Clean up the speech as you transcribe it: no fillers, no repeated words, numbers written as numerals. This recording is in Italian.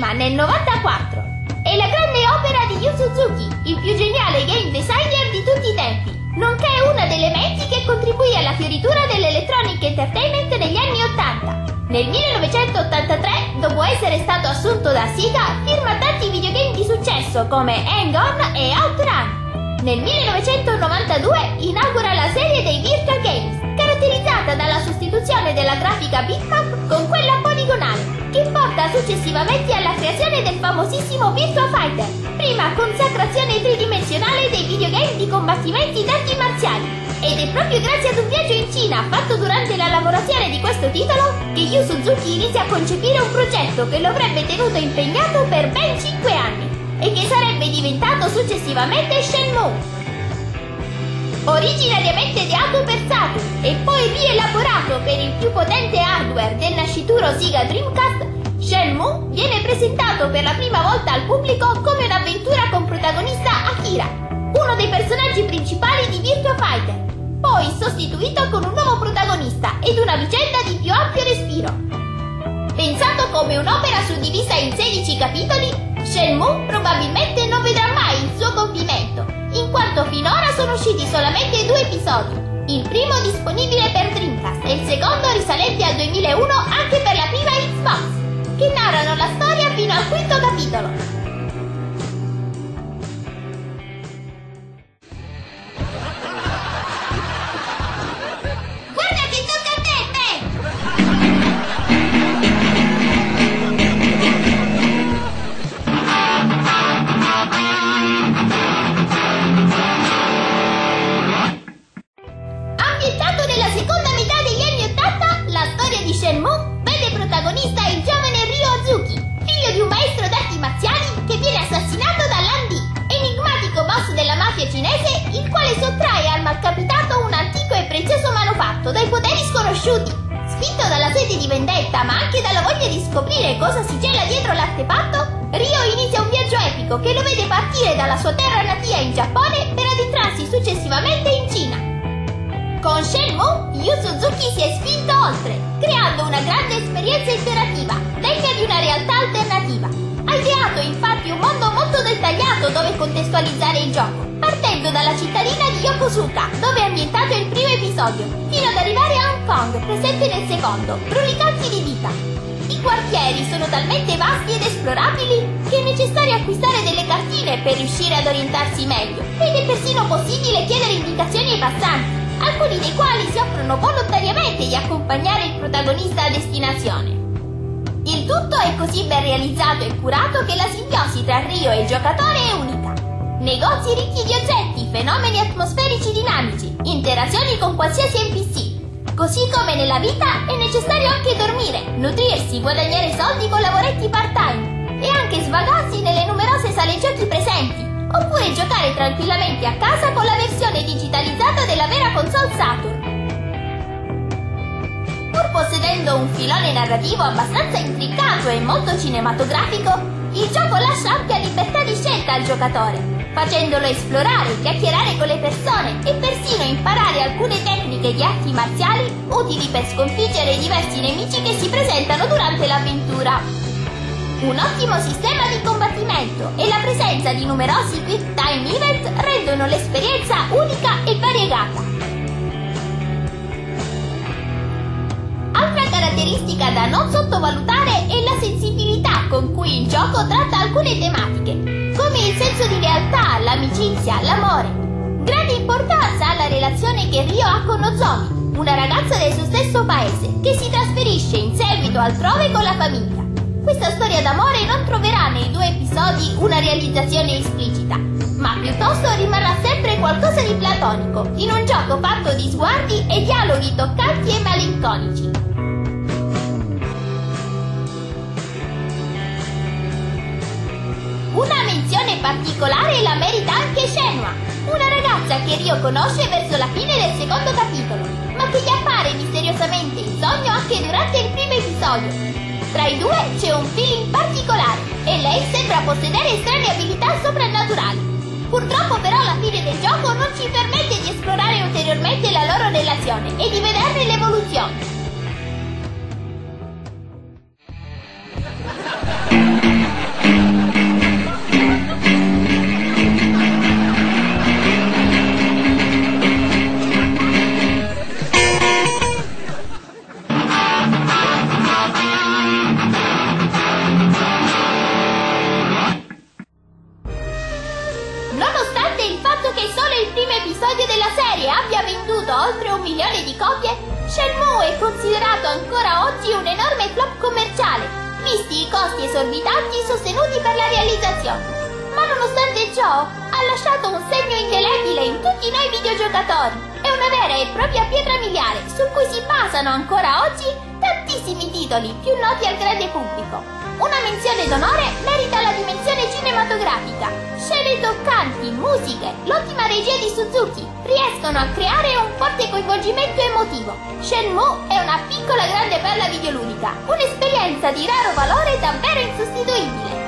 cinema nel 94. È la grande opera di Yu Suzuki, il più geniale game designer di tutti i tempi, nonché una delle menti che contribuì alla fioritura dell'electronic entertainment negli anni 80. Nel 1983, dopo essere stato assunto da Sega, firma tanti videogame di successo come Hang On e Outrun. Nel 1992 inaugura la serie dei Virtua Games, caratterizzata dalla sostituzione della grafica bitmap con quella poligonale, che porta successivamente alla creazione del famosissimo Virtua Fighter, prima consacrazione tridimensionale dei videogame di combattimenti d'arti marziali. Ed è proprio grazie ad un viaggio in Cina fatto durante la lavorazione di questo titolo che Yu Suzuki inizia a concepire un progetto che lo avrebbe tenuto impegnato per ben 5 anni e che sarebbe diventato successivamente Shenmue. Originariamente ideato per Saturn e poi rielaborato per il più potente hardware del nascituro Sega Dreamcast, Shenmue viene presentato per la prima volta al pubblico come un'avventura con protagonista Akira, uno dei personaggi principali di Virtua Fighter, poi sostituito con un nuovo protagonista ed una vicenda di più ampio respiro. Pensato come un'opera suddivisa in 16 capitoli, Shenmue probabilmente non vedrà mai il suo compimento, in quanto finora sono usciti solamente 2 episodi, il primo disponibile per Dreamcast e il secondo risalente al 2001 anche per la prima Xbox, che narrano la storia fino al 5º capitolo. Shenmue vede protagonista il giovane Ryo Azuki, figlio di un maestro d'arti marziali che viene assassinato da Lan Di, enigmatico boss della mafia cinese, il quale sottrae al malcapitato un antico e prezioso manufatto dai poteri sconosciuti. Spinto dalla sete di vendetta ma anche dalla voglia di scoprire cosa si cela dietro l'artefatto, Ryo inizia un viaggio epico che lo vede partire dalla sua terra natia in Giappone per addentrarsi successivamente in Cina. Con Shenmue, Yu Suzuki si è spinto oltre, creando una grande esperienza interattiva, degna di una realtà alternativa. Ha ideato infatti un mondo molto dettagliato dove contestualizzare il gioco, partendo dalla cittadina di Yokosuka, dove è ambientato il primo episodio, fino ad arrivare a Hong Kong, presente nel secondo, brulicanti di vita. I quartieri sono talmente vasti ed esplorabili che è necessario acquistare delle cartine per riuscire ad orientarsi meglio, ed è persino possibile chiedere indicazioni ai passanti, alcuni dei quali si offrono volontariamente di accompagnare il protagonista a destinazione. Il tutto è così ben realizzato e curato che la simbiosi tra Ryo e il giocatore è unica. Negozi ricchi di oggetti, fenomeni atmosferici dinamici, interazioni con qualsiasi NPC. Così come nella vita è necessario anche dormire, nutrirsi, guadagnare soldi con lavoretti part-time e anche svagarsi nelle numerose sale giochi presenti, oppure giocare tranquillamente a casa con la versione digitalizzata della vera console Saturn. Pur possedendo un filone narrativo abbastanza intricato e molto cinematografico, il gioco lascia ampia libertà di scelta al giocatore, facendolo esplorare, chiacchierare con le persone e persino imparare alcune tecniche di arti marziali utili per sconfiggere i diversi nemici che si presentano durante l'avventura. Un ottimo sistema di combattimento e la presenza di numerosi quick time event rendono l'esperienza unica e variegata. Altra caratteristica da non sottovalutare è la sensibilità con cui il gioco tratta alcune tematiche, come il senso di lealtà, l'amicizia, l'amore. Grande importanza ha la relazione che Ryo ha con Nozomi, una ragazza del suo stesso paese, che si trasferisce in seguito altrove con la famiglia. Questa storia d'amore non troverà nei 2 episodi una realizzazione esplicita, ma piuttosto rimarrà sempre qualcosa di platonico, in un gioco fatto di sguardi e dialoghi toccanti e malinconici. Una menzione particolare la merita anche Shenhua, una ragazza che Ryo conosce verso la fine del secondo capitolo, ma che gli appare misteriosamente in sogno anche durante il primo episodio. Tra i due c'è un feeling particolare e lei sembra possedere strane abilità soprannaturali. Purtroppo però la fine del gioco non ci permette di esplorare ulteriormente la loro relazione e di vederne l'evoluzione. Nonostante abbia venduto oltre 1 milione di copie, Shenmue è considerato ancora oggi un enorme flop commerciale, visti i costi esorbitanti sostenuti per la realizzazione. Ma nonostante ciò, ha lasciato un segno indelebile in tutti noi videogiocatori. È una vera e propria pietra miliare su cui si basano ancora oggi tantissimi titoli più noti al grande pubblico. Una menzione d'onore merita la dimensione cinematografica. Scene toccanti, musiche, l'ottima regia di Suzuki riescono a creare un forte coinvolgimento emotivo. Shenmue è una piccola grande perla videoludica, un'esperienza di raro valore davvero insostituibile.